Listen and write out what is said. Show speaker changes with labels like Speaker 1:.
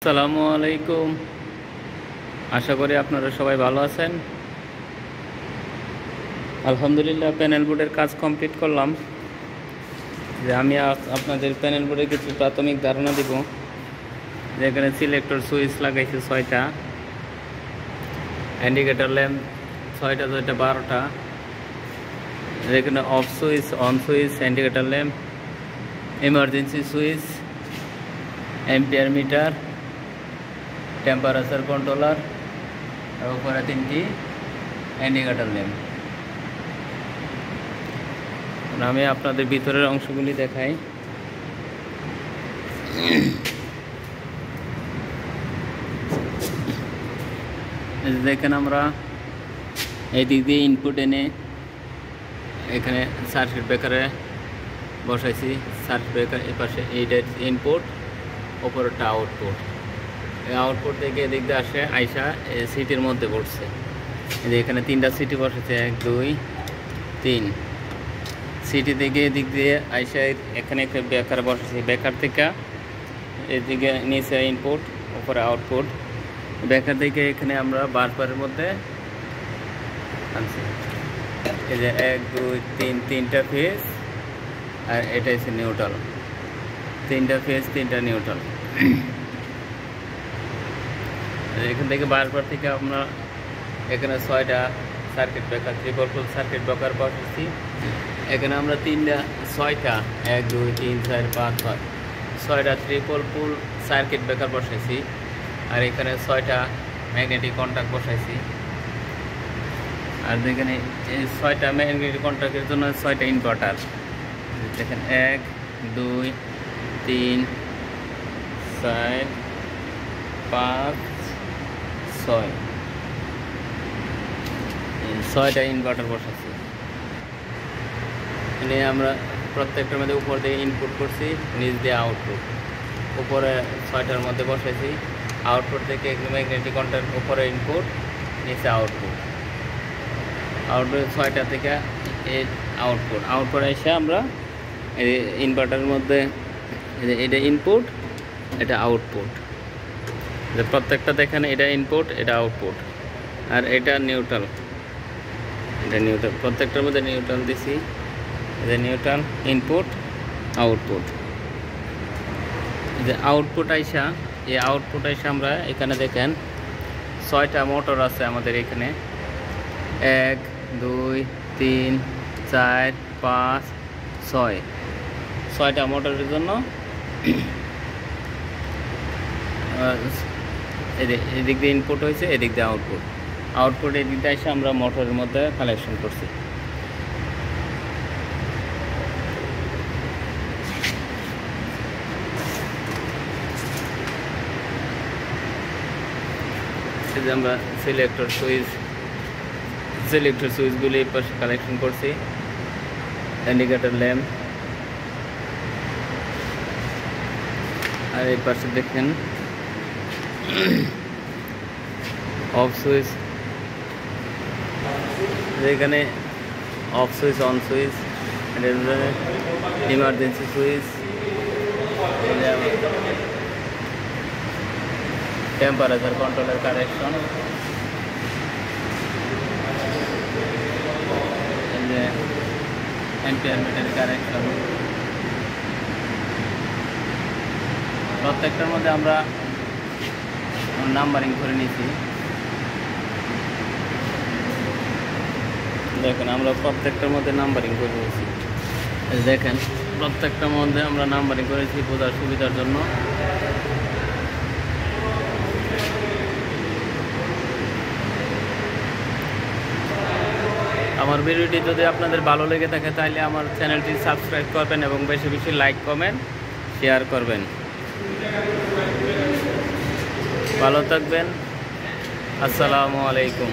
Speaker 1: আসসালামু আলাইকুম। আশা করি আপনারা সবাই ভালো আছেন। আলহামদুলিল্লাহ, প্যানেল বোর্ডের কাজ কমপ্লিট করলাম। যে আমি আপনাদের প্যানেল বোর্ডের কিছু প্রাথমিক ধারণা দিব। যেখানে সিলেক্টর সুইচ লাগাইছে 6টা, ইন্ডিকেটর ল্যাম্প 6টা 12টা, যেখানে off switch, on switch, indicator lamp, emergency switch, ampere meter, temperature controller, আর উপরে 3টি ইন্ডিকেটর ল্যাম্প। আমি আপনাদের ভিতরের অংশগুলি দেখাই। দেখেন, আমরা এই দিক দিয়ে ইনপুট এনে এখানে সার্কিট ব্রেকারে বসাইছি। সার্কিট ব্রেকার এ পাশে এইটা ইনপুট, ওপরটা আউটপুট। এই আউটপুট থেকে এদিক দিয়ে আসে আইসা সিটির মধ্যে পড়ছে। এখানে 3টা সিটি বসেছে, 1 2 3। সিটি থেকে এদিক দিয়ে আইসা এখানে একটা ব্রেকার বসেছে। ব্রেকার থেকে এদিকে নিচে ইনপুট, উপরে আউটপুট। ব্রেকার থেকে এখানে আমরা বারবারের মধ্যে আনছি। এই যে 1 2 3, 3টা ফেজ, আর এটা হচ্ছে নিউট্রাল। 3টা ফেজ, 3টা নিউট্রাল। এখান থেকে বারবার থেকে আমরা এখানে 6টা circuit breaker, triple pole circuit breaker বসাচ্ছি। এখানে আমরা 6টা 1 2 3 4 5 6 6টা ট্রিপল পোল সার্কিট ব্রেকার বসাইছি। আর এখানে 6টা ম্যাগনেটিক কন্ট্যাক্ট বসাইছি। আর এখানে এই 6টা ম্যাগনেটিক কন্ট্যাক্টের জন্য 6টা ইনভার্টার। দেখেন 1 2 3 4 5 6 6টা ইনভার্টার বসাচ্ছি। এনে আমরা প্রত্যেকটার মধ্যে উপর দিয়ে ইনপুট করছি, নিচ দিয়ে আউটপুট। উপরে 6টার মধ্যে বসাইছি। আউটপুট থেকে ম্যাগনেটিক কন্ট্যাক্ট, উপরে ইনপুট, নিচে আউটপুট। আউটপুট 6টা থেকে এই আউটপুট এসে আমরা এই ইনভার্টারের মধ্যে এটা ইনপুট, এটা আউটপুট। প্রত্যেকটা দেখেন, এটা ইনপুট, এটা আউটপুট, আর এটা নিউট্রাল। এটা নিউট্রাল, প্রত্যেকটার মধ্যে নিউট্রাল দিছি। এটা নিউট্রাল, ইনপুট, আউটপুট। যে আউটপুট আইসা, এই আউটপুট আইসা আমরা এখানে দেখেন 6টা মোটর আছে আমাদের এখানে। 1 2 3 4 5 6 6টা মোটরের জন্য এদিক দিয়ে ইনপুট হয়েছে, এদিক দিয়ে আউটপুট। আউটপুট এদিক দিয়ে এসে আমরা মোটরের মধ্যে কালেকশন করছি। আমরা সিলেক্টর সুইচগুলি এই পাশে কালেকশন করছি। ইন্ডিকেটর ল্যাম্প, আর এই পাশে দেখেন অফ সুইচ। যেখানে off switch, on switch, emergency switch, temperature কন্ট্রোলের কানেকশন, এম্পিয়ার মিটার কানেকশন। প্রত্যেকটার মধ্যে আমরা নাম্বারিং করে নিয়েছি। দেখেন, আমরা প্রত্যেকটার মধ্যে নাম্বারিং করে নিয়েছি। দেখেন, প্রত্যেকটার মধ্যে আমরা নাম্বারিং করেছি বোঝার সুবিধার জন্য। আমার ভিডিওটি যদি আপনাদের ভালো লেগে থাকে, তাহলে আমার চ্যানেলটি সাবস্ক্রাইব করবেন এবং বেশি বেশি লাইক, কমেন্ট, শেয়ার করবেন। ভালো থাকবেন। আসসালামু আলাইকুম।